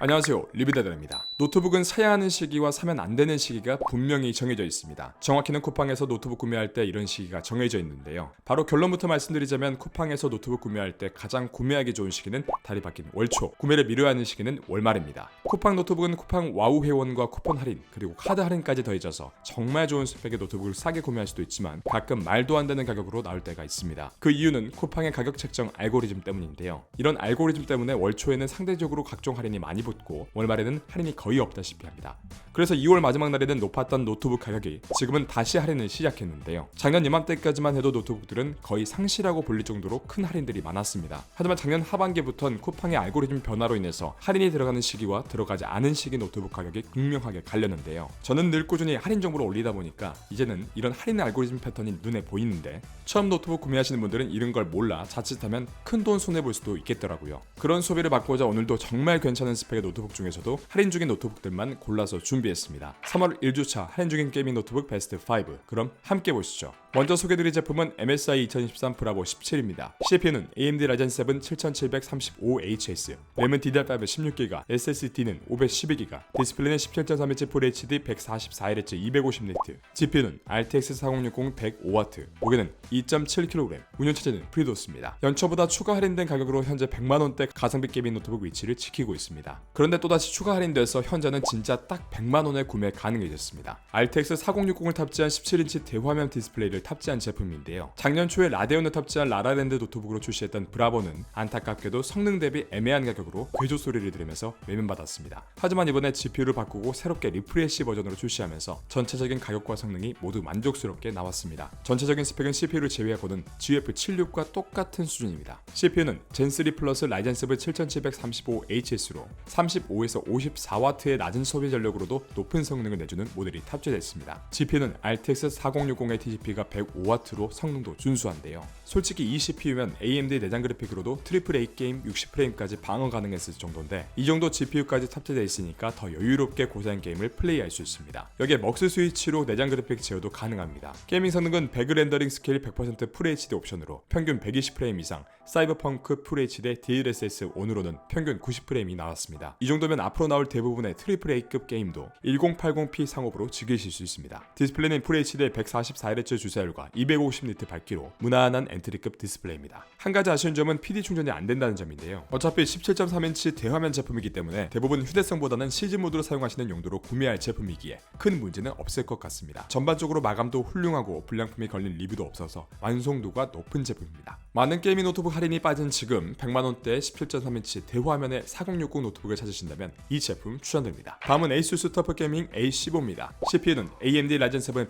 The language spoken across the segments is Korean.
안녕하세요, 리뷰대단입니다. 노트북은 사야 하는 시기와 사면 안 되는 시기가 분명히 정해져 있습니다. 정확히는 쿠팡에서 노트북 구매할 때 이런 시기가 정해져 있는데요. 바로 결론부터 말씀드리자면 쿠팡에서 노트북 구매할 때 가장 구매하기 좋은 시기는 달이 바뀐 월초, 구매를 미뤄야 하는 시기는 월말입니다. 쿠팡 노트북은 쿠팡 와우 회원과 쿠폰 할인, 그리고 카드 할인까지 더해져서 정말 좋은 스펙의 노트북을 싸게 구매할 수도 있지만 가끔 말도 안 되는 가격으로 나올 때가 있습니다. 그 이유는 쿠팡의 가격 책정 알고리즘 때문인데요. 이런 알고리즘 때문에 월초에는 상대적으로 각종 할인이 많이 붙고 월말에는 할인이 거의 없다시피 합니다. 그래서 2월 마지막 날에는 높았던 노트북 가격이 지금은 다시 할인을 시작했는데요. 작년 이맘때까지만 해도 노트북들은 거의 상시라고 불릴 정도로 큰 할인들이 많았습니다. 하지만 작년 하반기부터는 쿠팡의 알고리즘 변화로 인해서 할인이 들어가는 시기와 들어가지 않은 시기 노트북 가격이 극명하게 갈렸는데요. 저는 늘 꾸준히 할인 정보를 올리다 보니까 이제는 이런 할인 알고리즘 패턴이 눈에 보이는데 처음 노트북 구매하시는 분들은 이런 걸 몰라 자칫하면 큰돈 손해볼 수도 있겠더라고요. 그런 소비를 막고자 오늘도 정말 괜찮은 스펙의 노트북 중에서도 할인 중인 노트북들만 골라서 준비했습니다. 3월 1주차 할인 중인 게이밍 노트북 베스트 5. 그럼 함께 보시죠. 먼저 소개드릴 제품은 MSI 2023 브라보 17입니다. CPU는 AMD Ryzen 7 7735HS, 램은 DDR5 16GB, SSD는 512GB, 디스플레이는 17.3인치 FHD 144Hz 250니트, GPU는 RTX 4060 105W, 무게는 2.7kg, 운영체제는 프리도스입니다. 연초보다 추가 할인된 가격으로 현재 100만원대 가성비 게이밍 노트북 위치를 지키고 있습니다. 그런데 또다시 추가 할인돼서 현재는 진짜 딱 100만원에 구매 가능해졌습니다. RTX 4060을 탑재한 17인치 대화면 디스플레이를 탑재한 제품인데요. 작년 초에 라데온을 탑재한 라라랜드 노트북으로 출시했던 브라보는 안타깝게도 성능 대비 애매한 가격으로 괴조 소리를 들으면서 외면받았습니다. 하지만 이번에 GPU를 바꾸고 새롭게 리프레시 버전으로 출시하면서 전체적인 가격과 성능이 모두 만족스럽게 나왔습니다. 전체적인 스펙은 CPU를 제외하고는 GF76과 똑같은 수준입니다. CPU는 젠3 플러스 라이젠 7 7735HS로 35에서 54W의 낮은 소비 전력으로도 높은 성능을 내주는 모델이 탑재됐습니다. GPU는 RTX 4060의 TGP가 105W로 성능도 준수한데요. 솔직히 이 CPU면 AMD 내장 그래픽으로도 AAA 게임 60프레임까지 방어 가능했을 정도인데 이 정도 GPU까지 탑재되어 있으니까 더 여유롭게 고사양 게임을 플레이할 수 있습니다. 여기에 먹스 스위치로 내장 그래픽 제어도 가능합니다. 게이밍 성능은 배그 렌더링 스케일 100% FHD 옵션으로 평균 120프레임 이상, 사이버펑크 FHD DLSS 온으로는 평균 90프레임이 나왔습니다. 이 정도면 앞으로 나올 대부분의 AAA급 게임도 1080p 상업으로 즐기실 수 있습니다. 디스플레이는 FHD 144Hz 주사율과 250니트 밝기로 무난한 엔트리급 디스플레이입니다. 한 가지 아쉬운 점은 PD 충전이 안 된다는 점인데요. 어차피 17.3인치 대화면 제품이기 때문에 대부분 휴대성보다는 시즌 모드로 사용하시는 용도로 구매할 제품이기에 큰 문제는 없을 것 같습니다. 전반적으로 마감도 훌륭하고 불량품이 걸린 리뷰도 없어서 완성도가 높은 제품입니다. 많은 게이밍 노트북 할인이 빠진 지금 100만원대 17.3인치 대화면의 4060 노트북을 찾으신다면 이 제품 추천드립니다. 다음은 ASUS 터프 게이밍 A15입니다. CPU는 AMD Ryzen 7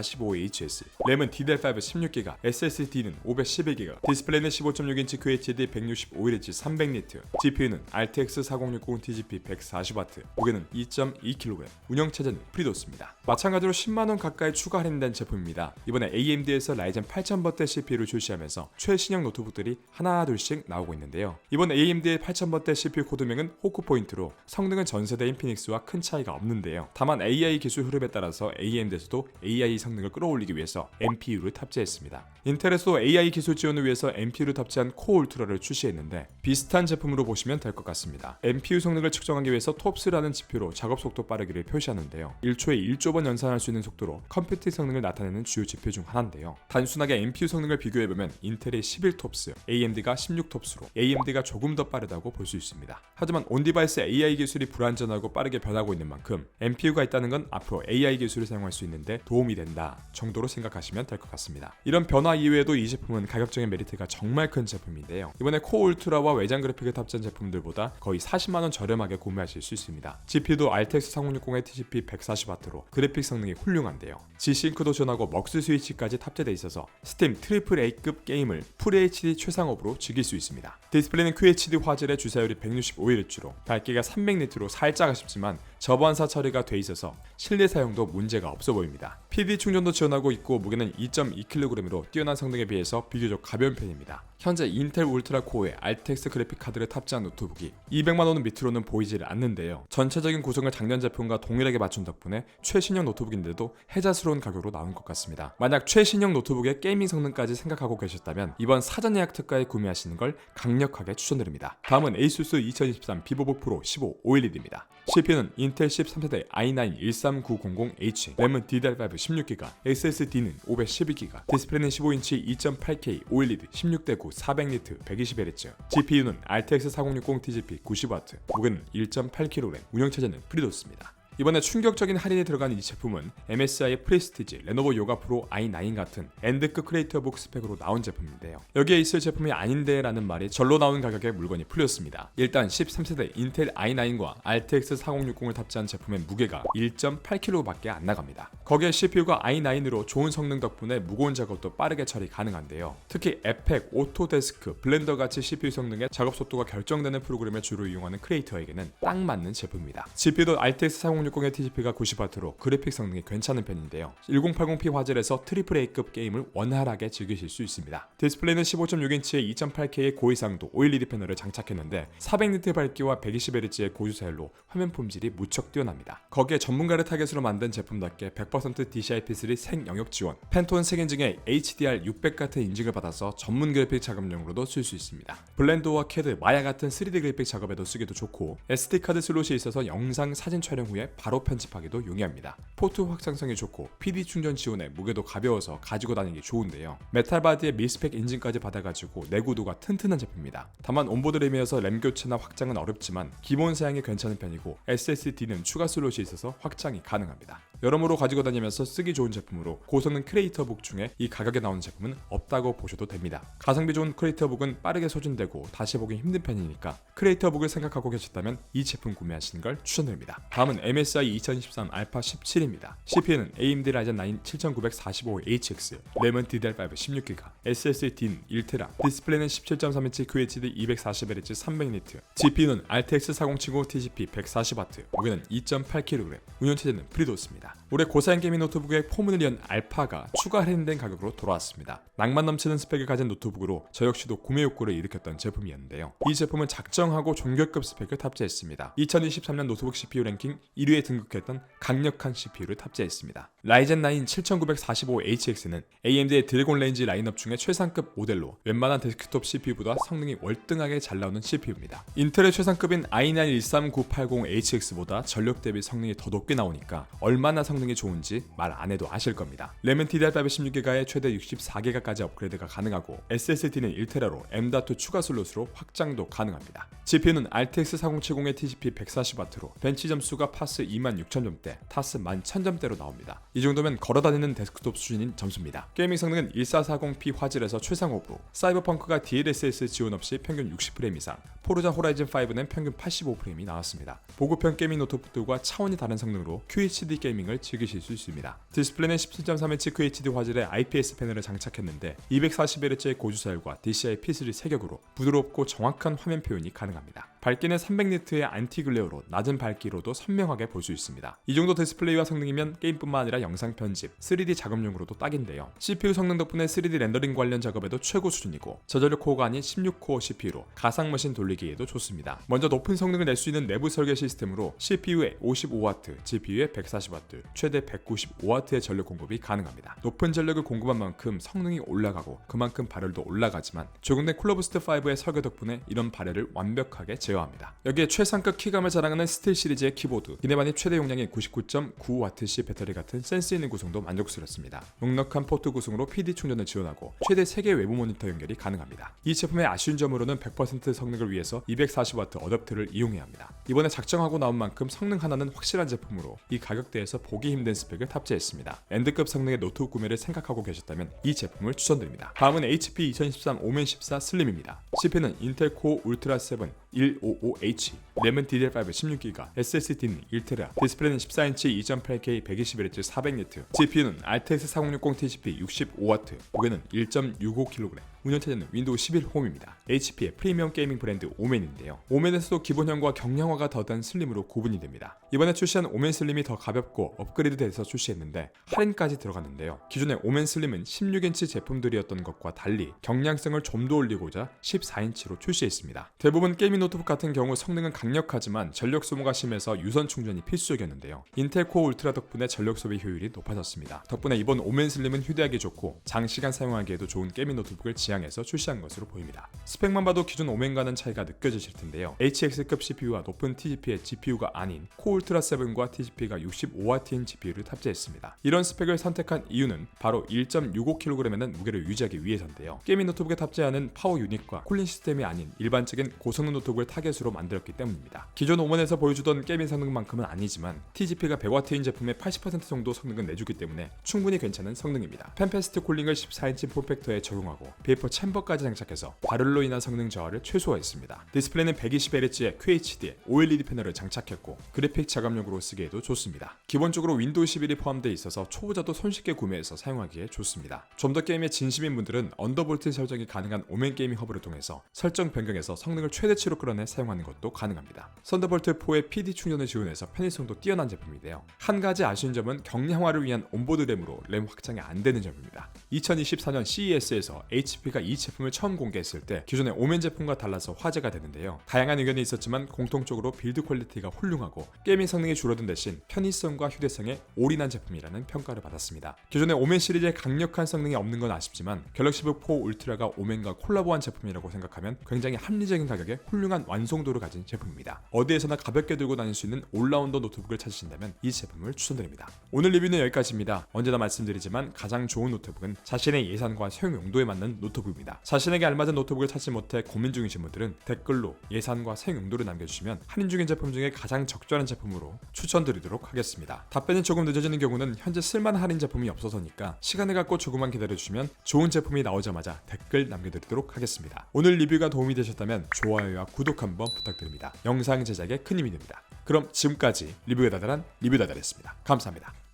8845HS, 램은 DDR5 16GB, SSD는 512GB, 디스플레이는 15.6인치 QHD 165Hz 300니트, GPU는 RTX 4060 TGP 140W, 무게는 2.2kg, 운영체제는 프리도스입니다. 마찬가지로 10만원 가까이 추가 할인된 제품입니다. 이번에 AMD에서 라이젠 8000번대 CPU를 출시하면서 최신형 노트북들이 하나둘씩 나오고 있는데요. 이번 AMD의 8000번대 CPU 코드명은 호크포인트로 성능은 전세대인 피닉스와 큰 차이가 없는데요. 다만 AI 기술 흐름에 따라서 AMD에서도 AI 성능을 끌어올리기 위해서 NPU를 탑재했습니다. 인텔에서도 AI 기술 지원을 위해서 NPU를 탑재한 코어 울트라를 출시했는데 비슷한 제품으로 보시면 될 것 같습니다. NPU 성능을 측정하기 위해서 TOPS라는 지표로 작업 속도 빠르기를 표시하는데요. 1초에 1조 번 연산할 수 있는 속도로 컴퓨팅 성능을 나타내는 주요 지표 중 하나인데요. 단순하게 NPU 성능을 비교해보면 인텔이 11톱스, AMD가 16톱스로 AMD가 조금 더 빠르다고 볼 수 있습니다. 하지만 온디바이스 AI 기술이 불완전하고 빠르게 변하고 있는 만큼 NPU가 있다는 건 앞으로 AI 기술을 사용할 수 있는데 도움이 된다 정도로 생각하시면 될 것 같습니다. 이런 변화 이외에도 이 제품은 가격적인 메리트가 정말 큰 제품인데요. 이번에 코어 울트라와 외장 그래픽을 탑재한 제품들보다 거의 40만원 저렴하게 구매하실 수 있습니다. GPU도 RTX 4060의 TGP 140W로 그래픽 성능이 훌륭한데요. G싱크도 지원하고 먹스 스위치까지 탑재되어 있어서 스팀 AAA급 게임을 FHD 최상업으로 즐길 수 있습니다. 디스플레이는 QHD 화질의 주사율이 165Hz로 밝기가 300니트로 살짝 아쉽지만 저반사 처리가 돼 있어서 실내 사용도 문제가 없어 보입니다. PD 충전도 지원하고 있고 무게는 2.2kg으로 뛰어난 성능에 비해서 비교적 가벼운 편입니다. 현재 인텔 울트라 코어의 RTX 그래픽 카드를 탑재한 노트북이 200만원 밑으로는 보이질 않는데요. 전체적인 구성을 작년 제품과 동일하게 맞춘 덕분에 최신형 노트북인데도 혜자스러운 가격으로 나온 것 같습니다. 만약 최신형 노트북의 게이밍 성능까지 생각하고 계셨다면 이번 사전 예약 특가에 구매하시는 걸 강력하게 추천드립니다. 다음은 ASUS 2023 비보북 프로 15 OLED입니다. CPU는 인텔 13세대 i9 13900H, 램은 DDR5 16GB, SSD는 512GB, 디스플레이는 15인치 2.8K OLED 16:9 400니트 120Hz, GPU는 RTX 4060 TGP 90W, 무게는 1.8kg, 운영체제는 프리도스입니다. 이번에 충격적인 할인이 들어간 이 제품은 MSI 프레스티지, 레노버 요가 프로 i9 같은 엔드급 크리에이터북 스펙으로 나온 제품인데요. 여기에 있을 제품이 아닌데 라는 말이 절로 나온 가격에 물건이 풀렸습니다. 일단 13세대 인텔 i9과 RTX 4060을 탑재한 제품의 무게가 1.8kg밖에 안 나갑니다. 거기에 CPU가 i9으로 좋은 성능 덕분에 무거운 작업도 빠르게 처리 가능한데요. 특히 에펙, 오토데스크, 블렌더 같이 CPU 성능의 작업 속도가 결정되는 프로그램을 주로 이용하는 크리에이터에게는 딱 맞는 제품입니다. GPU도 RTX 4060의 TGP가 90W로 그래픽 성능이 괜찮은 편인데요. 1080p 화질에서 AAA급 게임을 원활하게 즐기실 수 있습니다. 디스플레이는 15.6인치의 2.8K의 고해상도 OLED 패널을 장착했는데 400니트 밝기와 120Hz의 고주사율로 화면 품질이 무척 뛰어납니다. 거기에 전문가를 타겟으로 만든 제품답게 100% DCI-P3 생영역 지원, 팬톤 색인증에 HDR 600 같은 인증을 받아서 전문 그래픽 작업용으로도 쓸 수 있습니다. 블렌더와 캐드, 마야 같은 3D 그래픽 작업에도 쓰기도 좋고 SD카드 슬롯이 있어서 영상, 사진 촬영 후에 바로 편집하기도 용이합니다. 포트 확장성이 좋고 PD 충전 지원에 무게도 가벼워서 가지고 다니기 좋은데요. 메탈 바디에 밀스펙 인증까지 받아가지고 내구도가 튼튼한 제품입니다. 다만 온보드 램이어서 램 교체나 확장은 어렵지만 기본 사양이 괜찮은 편이고 SSD는 추가 슬롯이 있어서 확장이 가능합니다. 여러모로 가지고 다니면서 쓰기 좋은 제품으로 고성능 크리에이터북 중에 이 가격에 나오는 제품은 없다고 보셔도 됩니다. 가성비 좋은 크리에이터북은 빠르게 소진되고 다시 보기 힘든 편이니까 크리에이터북을 생각하고 계셨다면 이 제품 구매하시는 걸 추천드립니다. 다음은 MSI 2023 알파 17입니다. CPU는 AMD Ryzen 9 7945HX, 램은 DDR5 16GB, SSD는 1TB, 디스플레이는 17.3인치 QHD 240Hz 300니트, GPU는 RTX 4070 TGP 140W, 무게는 2.8kg, 운영체제는 프리도스입니다. 올해 고사양 게이밍 노트북의 포문을 연 알파가 추가 할인된 가격으로 돌아왔습니다. 낭만 넘치는 스펙을 가진 노트북으로 저 역시도 구매 욕구를 일으켰던 제품이었는데요. 이 제품은 작정하고 종결급 스펙을 탑재했습니다. 2023년 노트북 CPU 랭킹 1위에 등극했던 강력한 CPU를 탑재했습니다. 라이젠 9 7945HX는 AMD의 드래곤 레인지 라인업 중에 최상급 모델로 웬만한 데스크톱 CPU보다 성능이 월등하게 잘 나오는 CPU입니다. 인텔의 최상급인 i9 13980HX보다 전력 대비 성능이 더 높게 나오니까 얼마나 성능이 좋은지 말 안 해도 아실 겁니다. 램은 DDR5 16GB에 최대 64GB까지 업그레이드가 가능하고 SSD는 1TB로 M.2 추가 슬롯으로 확장도 가능합니다. GPU는 RTX 4070의 TGP 140W로 벤치 점수가 파스 26000점대, 타스 11000점대로 나옵니다. 이 정도면 걸어다니는 데스크톱 수준인 점수입니다. 게이밍 성능은 1440p 화질에서 최상업으로 사이버펑크가 DLSS 지원 없이 평균 60프레임 이상, 포르자 호라이즌 5는 평균 85프레임이 나왔습니다. 보급형 게이밍 노트북들과 차원이 다른 성능으로 QHD 게이밍을 즐기실 수 있습니다. 디스플레이는 17.3인치 QHD 화질의 IPS 패널을 장착했는데 240Hz의 고주사율과 DCI-P3 세격으로 부드럽고 정확한 화면 표현이 가능합니다. 밝기는 300니트의 안티글레어로 낮은 밝기로도 선명하게 볼 수 있습니다. 이 정도 디스플레이와 성능이면 게임뿐만 아니라 영상 편집, 3D 작업용으로도 딱인데요. CPU 성능 덕분에 3D 렌더링 관련 작업에도 최고 수준이고 저전력 코어가 아닌 16코어 CPU로 가상 머신 돌리기에도 좋습니다. 먼저 높은 성능을 낼 수 있는 내부 설계 시스템으로 CPU에 55W, GPU에 140W, 최대 195W의 전력 공급이 가능합니다. 높은 전력을 공급한 만큼 성능이 올라가고 그만큼 발열도 올라가지만 적용된 쿨러부스트5의 설계 덕분에 이런 발열을 완벽하게 제어합니다. 여기에 최상급 키감을 자랑하는 스틸 시리즈의 키보드, 기내반입 최대 용량이 99.9Wc 배터리 같은 센스 있는 구성도 만족스럽습니다. 넉넉한 포트 구성으로 PD 충전을 지원하고 최대 3개 외부 모니터 연결이 가능합니다. 이 제품의 아쉬운 점으로는 100% 성능을 위해서 240W 어댑터를 이용해야 합니다. 이번에 작정하고 나온 만큼 성능 하나는 확실한 제품으로 이 가격대에서 보기 힘든 스펙을 탑재했습니다. 엔드급 성능의 노트북 구매를 생각하고 계셨다면 이 제품을 추천드립니다. 다음은 HP 2013 오멘 14 슬림입니다. CPU는 인텔 코어 울트라 7 155H, 램은 DDR5 16GB, SSD는 1TB, 디스플레이는 14인치 2.8K 120Hz 400니트, GPU는 RTX 4060 TGP 65W, 무게는 1.65kg, 운영체제는 윈도우 11 홈입니다. HP의 프리미엄 게이밍 브랜드 오멘인데요. 오멘에서도 기본형과 경량화가 더한 슬림으로 구분이 됩니다. 이번에 출시한 오멘 슬림이 더 가볍고 업그레이드돼서 출시했는데 할인까지 들어갔는데요. 기존의 오멘 슬림은 16인치 제품들이었던 것과 달리 경량성을 좀 더 올리고자 14인치로 출시했습니다. 대부분 게이밍 노트북 같은 경우 성능은 강력하지만 전력 소모가 심해서 유선 충전이 필수적이었는데요. 인텔 코어 울트라 덕분에 전력 소비 효율이 높아졌습니다. 덕분에 이번 오멘 슬림은 휴대하기 좋고 장시간 사용하기에도 좋은 게이밍 노트북을 지향해서 출시한 것으로 보입니다. 스펙만 봐도 기존 오멘과는 차이가 느껴지실 텐데요. HX급 CPU와 높은 TDP의 GPU가 아닌 코어 울트라 7과 TDP가 65W인 GPU를 탑재했습니다. 이런 스펙을 선택한 이유는 바로 1.65kg의 무게를 유지하기 위해서인데요. 게이밍 노트북에 탑재하는 파워 유닛과 쿨링 시스템이 아닌 일반적인 고성능 노트북을 타겟으로 만들었기 때문입니다. 기존 오멘에서 보여주던 게이밍 성능만큼은 아니지만 TDP가 100W인 제품의 80% 정도 성능은 내주기 때문에 충분히 괜찮은 성능입니다. 펜패스트 쿨링을 14인치 폼팩터에 적용하고 베이퍼 챔버까지 장착해서 발열로 인한 성능 저하를 최소화했습니다. 디스플레이는 120Hz의 QHD OLED 패널을 장착했고 그래픽 작업용으로 쓰기에도 좋습니다. 기본적으로 윈도우 11이 포함되어 있어서 초보자도 손쉽게 구매해서 사용하기에 좋습니다. 좀 더 게임에 진심인 분들은 언더볼트 설정이 가능한 오멘 게이밍 허브를 통해서 설정 변경해서 성능을 최대치로 끌어내 사용하는 것도 가능합니다. 썬더볼트 4의 PD 충전을 지원해서 편의성도 뛰어난 제품인데요. 한 가지 아쉬운 점은 경량화를 위한 온보드 램으로 램 확장이 안 되는 점입니다. 2024년 CES에서 HP가 이 제품을 처음 공개했을 때 기존의 오멘 제품과 달라서 화제가 되는데요. 다양한 의견이 있었지만 공통적으로 빌드 퀄리티가 훌륭하고 게이밍 성능이 줄어든 대신 편의성과 휴대성에 올인한 제품이라는 평가를 받았습니다. 기존의 오멘 시리즈에 강력한 성능이 없는 건 아쉽지만 갤럭시북 4 울트라가 오멘과 콜라보한 제품이라고 생각하면 굉장히 합리적인 가격에 훌륭한 완성도를 가진 제품입니다. 어디에서나 가볍게 들고 다닐 수 있는 올라운더 노트북을 찾으신다면 이 제품을 추천드립니다. 오늘 리뷰는 여기까지입니다. 언제나 말씀드리지만 가장 좋은 노트북은 자신의 예산과 사용 용도에 맞는 노트북입니다. 자신에게 알맞은 노트북을 찾지 못해 고민 중이신 분들은 댓글로 예산과 사용 용도를 남겨주시면 할인 중인 제품 중에 가장 적절한 제품으로 추천드리도록 하겠습니다. 답변이 조금 늦어지는 경우는 현재 쓸만한 할인 제품이 없어서니까 시간을 갖고 조금만 기다려주시면 좋은 제품이 나오자마자 댓글 남겨드리도록 하겠습니다. 오늘 리뷰가 도움이 되셨다면 좋아요와 구독 한번 부탁드립니다. 영상 제작에 큰 힘이 됩니다. 그럼 지금까지 리뷰에 다다란 리뷰다다였습니다. 감사합니다.